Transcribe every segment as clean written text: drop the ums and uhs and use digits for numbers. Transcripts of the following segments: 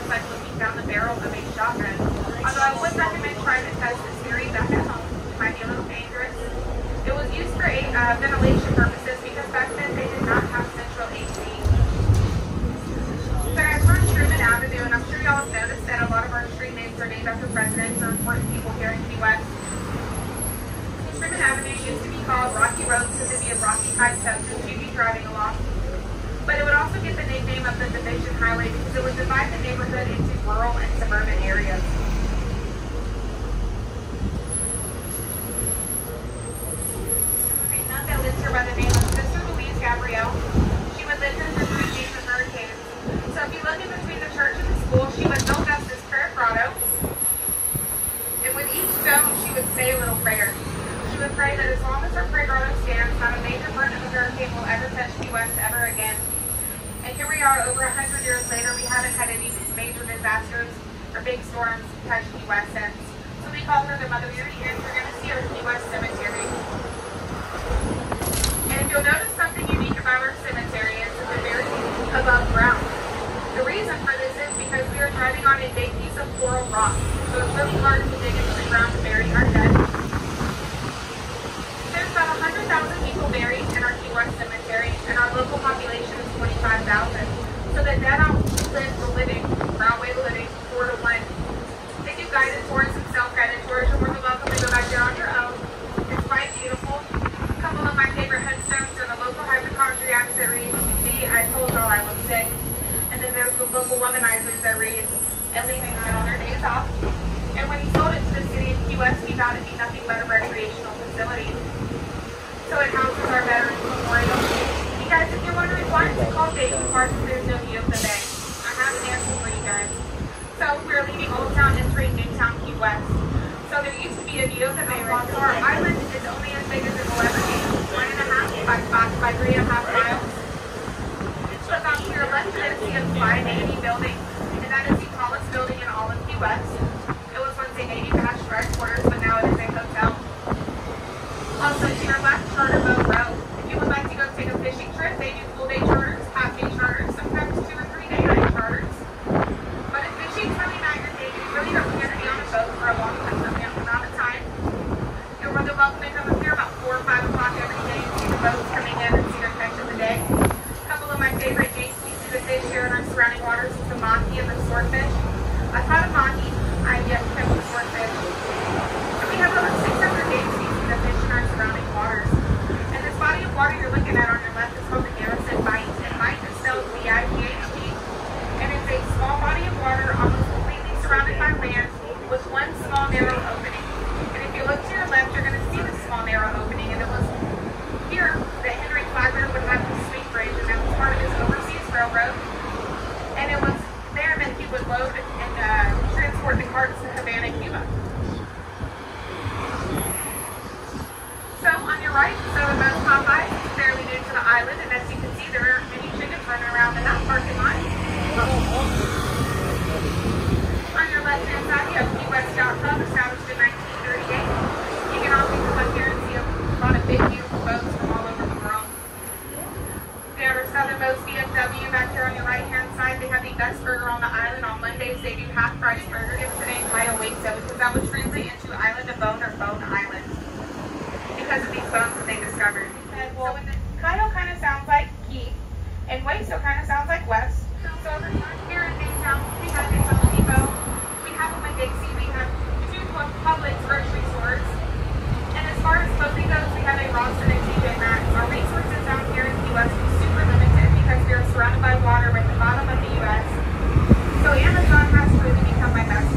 like looking down the barrel of a shotgun. Although I would recommend trying to test this theory back at home. It might be a little dangerous. It was used for ventilation purposes because back then they did not have central AC. So guys, we're on Truman Avenue, and I'm sure y'all have noticed that a lot of our street names are named after presidents or important people here in Key West. Truman Avenue used to be called Rocky Road because it'd be a rocky type substance you'd be driving along. But it would also get the nickname of the Division Highway because it would divide the neighborhood into rural and suburban areas. There was a nun that lives here by the name of Sister Louise Gabrielle. She would live here through 3 days of hurricanes. So if you look in between the church and the school, she would build us this prayer grotto. And with each stone, she would say a little prayer. She would pray that as long as her prayer grotto stands, not a major burden of a hurricane will ever touch Key West ever again. And here we are over 100 years later, we haven't had any major disasters or big storms touch Key West since. So we call her the Mother Mary, and we're going to see our Key West Cemetery. And if you'll notice something unique about our cemetery is that they're buried above ground. The reason for this is because we are driving on a big piece of coral rock. So it's really hard to dig into the ground to bury our dead. There's about 100,000 people buried in our Key West Cemetery, and our local population is 25,000. So the dead outlive the living, or outweigh the living, 4 to 1. They do guided tours and self-guided tours. You're more than welcome to go back there on your own. It's quite beautiful. A couple of my favorite headstones are the local hypochondriacs that read, "See, I told y'all I was sick." And then there's the local womanizers that read, "And leaving it on their days off." And when he sold it to the city of Key West, he found it to be nothing but a recreational facility. So it houses our Veterans Memorial. You guys, if you're wondering why it's called Dayton Park, there's no view of the bay. I have an answer for you guys. So we're leaving Old Town, entering Newtown, Key West. So there used to be a view of the bay. So our island is only as big as it will ever be, 1.5 by 3.5 miles. So about to your left, you're going to see a fly Navy building, and that is the tallest building in all of Key West. It was once a Navy National headquarters, but now it is a hotel. Also, to your left, Charter Boat Row. If you would like to go take a fishing trip, they do full-day charters, half-day charters, sometimes 2 or 3 day night charters. But if fishing's really not your thing, you really don't care to be on a boat for a long amount of time, you're more than welcome to come up here about 4 or 5 o'clock every day and see the boats coming in and see your catch of the day. A couple of my favorite bait species of fish here in our surrounding waters is the mahi and the swordfish. I've caught a mahi. I've yet to catch a swordfish. And we have over 600 bait species of fish in our surrounding waters. And this body of water you're looking at on your left is called the Garrison Bight. And Bight is spelled B-I-G-H-T. And it's a small body of water almost completely surrounded by land with one small narrow opening. And if you look to your left, you're going to see this small narrow opening. And it was here that Henry Flagler would have his sweet bridge, and that was part of his overseas railroad. And it was there that he would load and transport the carts to Havana, Cuba. So on your right, so the most Popeyes is fairly new to the island, and as you can see, there are many chickens running around in that parking lot. On your left-hand side, you have Key West Yacht Club, established in 1938. You can also come up here and see a lot of big, beautiful boats from all over the world. We have our southernmost BMW back here on your right-hand side. They have the best burger on the island. On Mondays, they do half-price burger dips today, Kyle Wake 7, because that would translate into Island of Bone or Bone Island, because of these bones that they discovered. And well, so Kyle kind of sounds like Keith, and Waso kind of sounds like West. So over here in Newtown, we have a Home Depot, we have them in Dixie, we have 2 Publix grocery stores, and as far as clothing goes, we have a Ross and a TJ Maxx. Our resources down here in the U.S. are super limited because we are surrounded by water at the bottom of the U.S. So Amazon has really become my best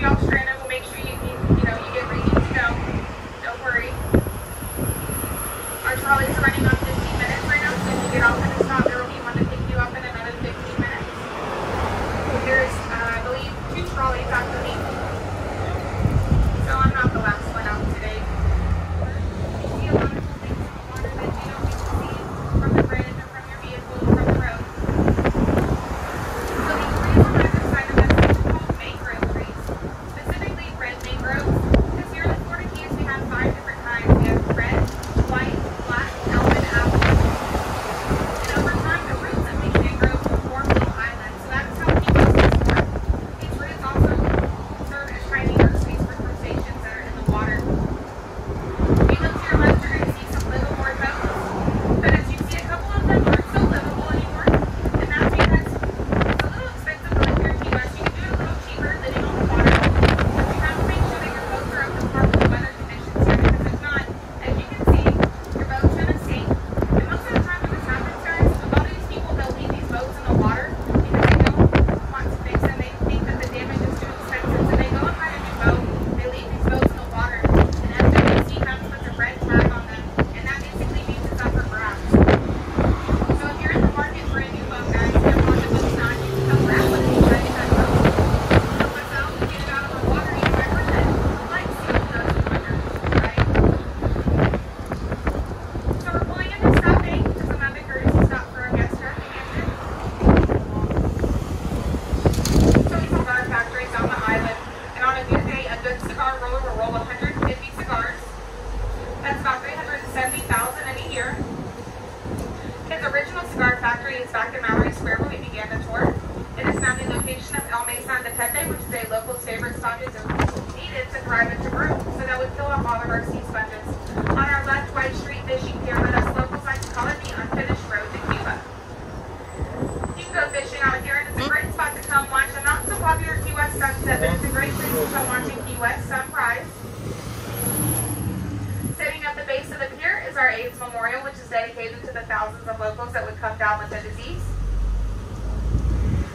y'all stranded, we'll make sure you get where you need to go. Don't worry. Our trolley's running on 15 minutes right now, so if you get off at a stop, there will be one to pick you up in another 15 minutes. There's, I believe, 2 trolleys after me. So I'm not the last one out today. You see a lot of cool things in the water that you don't get to see from the bridge or from your vehicle or from the road. So these trees on either side of us are called mangrove trees. Specifically red mangroves. Because here in the Florida Keys we have 5 different kinds. We have red, white, black, elm, and apple. And over time the roots of these mangroves will form little islands. So that's how Key West is formed. These roots also serve as tiny nurseries for crustaceans that are in the water. If you look to your left, you're going to see some livermore boats. But as you see, a couple of them aren't so livable anymore. And that's because it's a little expensive to live here in Key West. You can do it a little cheaper living on the water. But you have to make sure that your boats are up to par with the weather conditions here. Because if not, as you can see, your boat's going to sink. And most of the time when this happens, guys, a lot of these people, they'll leave these boats in the water because they don't want to fix them. They think that the damage is too expensive. So they go and buy a new boat. They leave these boats in the water. And as you can see, have to put the red tag on them. And that basically means it's up for grabs. So if you're in the market for a new boat, guys, you have one that looks nice, you can come grab one and you try to get that boat. Help us out and get it out of the water. You remember that like seal does with winners, right? So we're pulling into stop 8, which is another courtesy stop for our guests here at the Hampton. So we cigar factories on the island. And on a good day, a good cigar roller will roll 150 cigars. That's about 370,000 in a year. His original cigar factory is back in Mallory Square where we began the tour. It is now the location of El Mesa de Pepe, which is a local's favorite stoppage of needed to thrive into brew, so that would fill up all of our sea sponges. On our left, White Street Fishing Pier, but us locals like to call it the unfinished road to Cuba. You can go fishing out here, and it's a great spot to come watch a not so popular Key West sunset, but it's a great place to come watching Key West sunrise. Sitting at the base of the pier is our AIDS Memorial, which is dedicated to the thousands of locals that would come down with the disease.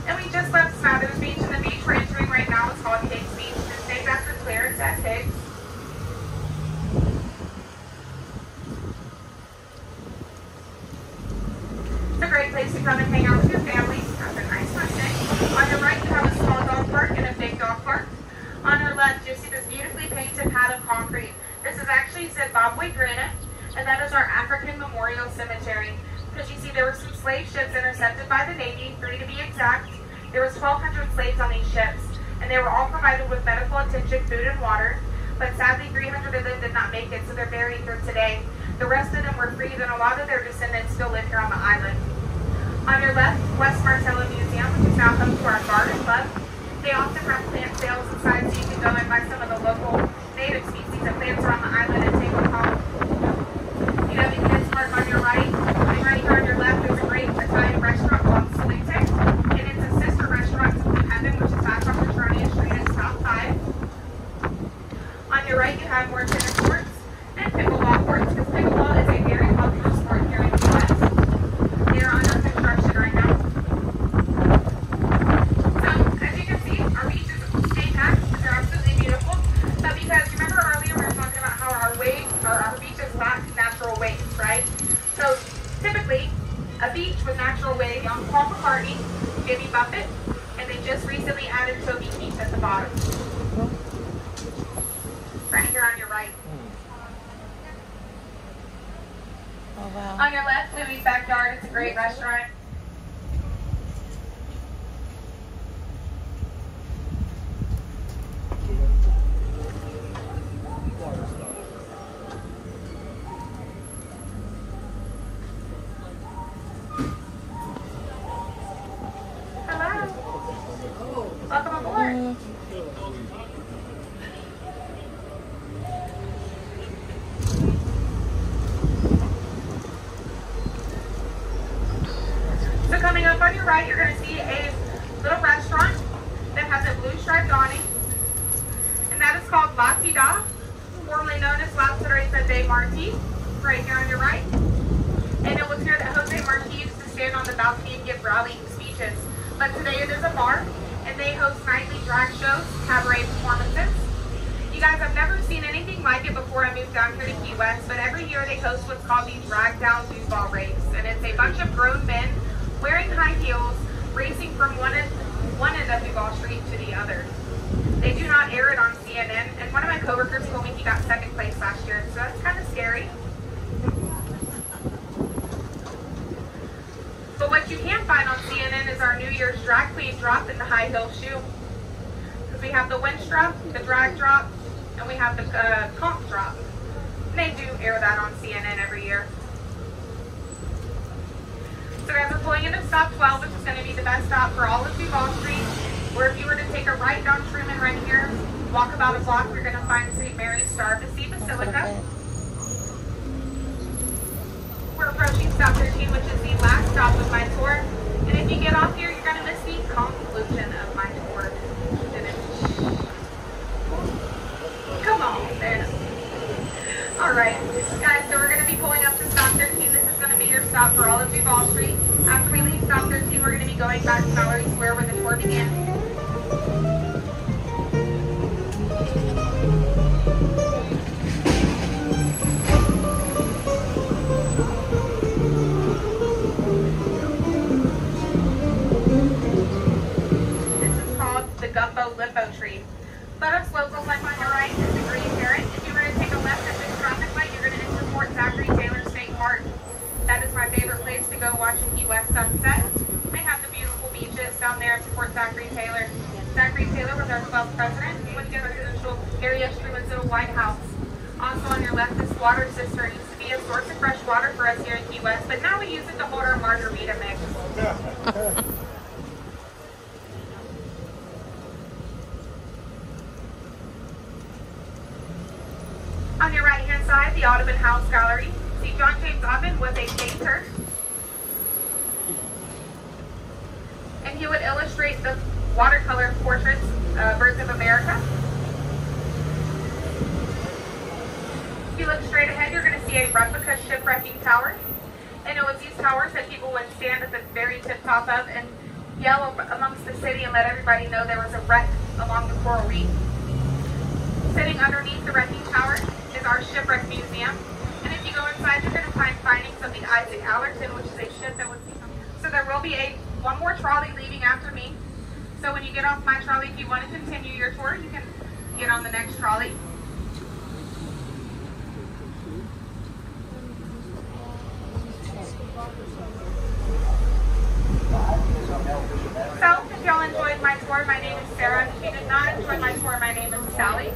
And we just left Smathers Beach, and the beach we're entering right now is called Higgs Beach. It's named after Clarence S. Higgs. It's a great place to come and hang out with your family. Have a nice Sunday. On your right, you have a small dog park and a big dog park. On your left, you see this beautifully painted pad of concrete. This is actually Zimbabwe granite, and that is our African Memorial Cemetery. Because you see, there were some slave ships intercepted by the Navy, 3 to be exact. There was 1,200 slaves on these ships, and they were all provided with medical attention, food, and water. But sadly, 300 of them did not make it, so they're buried here today. The rest of them were freed, and a lot of their descendants still live here on the island. On your left, West Martello Museum, which is now home to our garden club. They often have plant sales inside, so you can go and buy some of the local native species of plants around the island and take them home. You have the kids park on your right, and right here on your left is a great Italian restaurant called Salute, and it's a sister restaurant to Blue Heaven, which is back on Petronia Street in South 5. On your right, you have more tennis courts and pickleball courts, because pickleball is a very popular sport here in the U.S. They are under construction right now. So, as you can see, our beaches stay packed. They're absolutely beautiful. But because remember earlier we were talking about how our beaches lack natural waves, right? So typically, a beach with natural waves on Paul McCartney, Jimmy Buffett, and they just recently added Toby Keith at the bottom. Right here on your right. Oh, wow. On your left, Louie's Backyard. It's a great restaurant. Hello. Welcome aboard. So coming up on your right, you're going to see a little restaurant that has a blue striped awning, and that is called La Tida, formerly known as La Teresa de Marti, right here on your right. And it was here that Jose Marti used to stand on the balcony and give rallying speeches. But today it is a bar, and they host nightly drag shows, cabaret performances. You guys, I've never seen anything like it before I moved down here to Key West, but every year they host what's called the Drag Down Duval Race, and it's a bunch of grown men wearing high heels, racing from one end of Duval Street to the other. They do not air it on CNN, and one of my coworkers told me he got second place last year, so that's kind of scary. But what you can find on CNN is our New Year's drag queen drop in the high heel shoe. Because we have the winch drop, the drag drop, and we have the comp drop. And they do air that on CNN every year. So guys, we're pulling into stop 12, which is going to be the best stop for all of Duval Street. Or if you were to take a right down Truman right here, walk about a block, you're going to find St. Mary's Star of the Sea Basilica. We're approaching stop 13, which is the last stop of my tour. And if you get off here, you're going to miss the conclusion of my tour. Come on, man. Alright, guys, so we're going to be pulling up to stop 13. This is going to be your stop for all of Duval Street. After we leave stop 13, we're going to be going back to Mallory Square where the tour began. The gumbo limbo tree. But us locals, like on your right is the green heron. If you were to take a left at this traffic light, you're going to enter Fort Zachary Taylor State Park. That is my favorite place to go watch the Key West sunset. They have the beautiful beaches down there at Fort Zachary Taylor. Zachary Taylor was our 12th president. He went to the residential area Truman's little White House. Also on your left, this water cistern used to be a source of fresh water for us here in Key West, but now we use it to hold our margarita mix. On your right hand side, the Audubon House Gallery. See, John James Audubon was a painter. And he would illustrate the watercolor portraits, Birds of America. If you look straight ahead, you're going to see a replica shipwrecking tower. And it was these towers that people would stand at the very tip top of and yell amongst the city and let everybody know there was a wreck along the coral reef. Sitting underneath the wrecking tower is our Shipwreck Museum. And if you go inside, you're going to find findings of the Isaac Allerton, which is a ship that was... So there will be one more trolley leaving after me. So when you get off my trolley, if you want to continue your tour, you can get on the next trolley. So, if y'all enjoyed my tour, my name is Sarah. If you did not enjoy my tour, my name is Sally.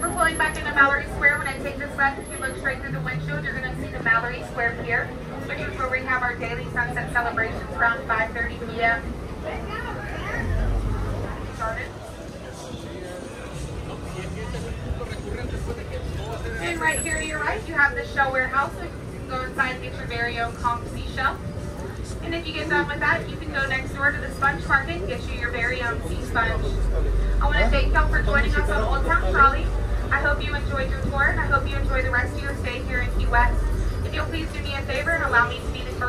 We're pulling back into Mallory Square. When I take this left, if you look straight through the windshield, you're going to see the Mallory Square Pier, which is where we have our daily sunset celebrations around 5:30 p.m. Started. And right here to your right, you have the shell warehouse. So you can go inside and get your very own conch seashell. And if you get done with that, you can go next door to the sponge market and get you your very own sea sponge. I want to thank y'all for joining us on Old Town Trolley. I hope you enjoyed your tour, and I hope you enjoy the rest of your stay here in Key West. If you'll please do me a favor and allow me to be the first